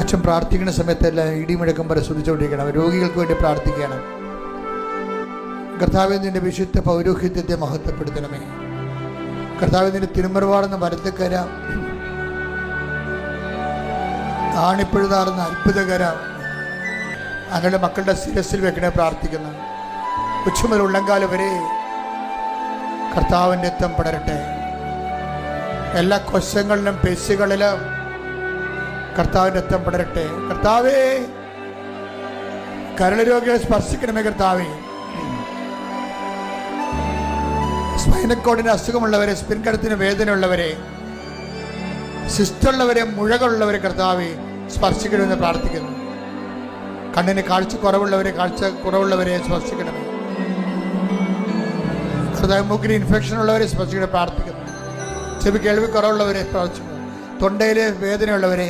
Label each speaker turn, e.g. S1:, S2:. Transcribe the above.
S1: അച്ഛൻ പ്രാർത്ഥിക്കുന്ന സമയത്തെല്ലാം ഇടിമുഴക്കം പോലെ ശ്രദ്ധിച്ചുകൊണ്ടിരിക്കണം. രോഗികൾക്ക് വേണ്ടി പ്രാർത്ഥിക്കണം. കർത്താവേ, നിന്റെ വിശുദ്ധ പൗരോഹിത്യത്തെ മഹത്വപ്പെടുത്തണമേ. കർത്താവേ, നിന്റെ തിരുമറുപാടുന്ന വലത്തുകര, ആണിപ്പഴുതാറുന്ന അത്ഭുതകര അങ്ങയുടെ മക്കളുടെ ശിരസിൽ വെക്കണേ പ്രാർത്ഥിക്കുന്നു. ഉച്ചമുതൽ ഉള്ളങ്കാല് വരെ കർത്താവിൻ്റെ രക്തം പടരട്ടെ. എല്ലാ കൊശങ്ങളിലും പേശികളിലും കർത്താവിൻ്റെ രക്തം പടരട്ടെ. കർത്താവേ, കരൾ രോഗികളെ സ്പർശിക്കണമേ. കർത്താവേ, സ്പൈനക്കോഡിന് അസുഖമുള്ളവരെ, സ്പിൻകടത്തിന് വേദനയുള്ളവരെ, സിസ്റ്റുള്ളവരെ, മുഴകളുള്ളവരെ കർത്താവേ സ്പർശിക്കണമെന്ന് പ്രാർത്ഥിക്കുന്നു. കണ്ണിന് കാഴ്ച കുറവുള്ളവരെ സ്പർശിക്കണമേ. കർത്താവ്, മൂക്കിന് ഇൻഫെക്ഷൻ ഉള്ളവരെ സ്പർശിക്കണം പ്രാർത്ഥിക്കുന്നു. ചെവി കേൾവി കുറവുള്ളവരെ സ്പർശിക്കുന്നു. തൊണ്ടയിലെ വേദനയുള്ളവരെ,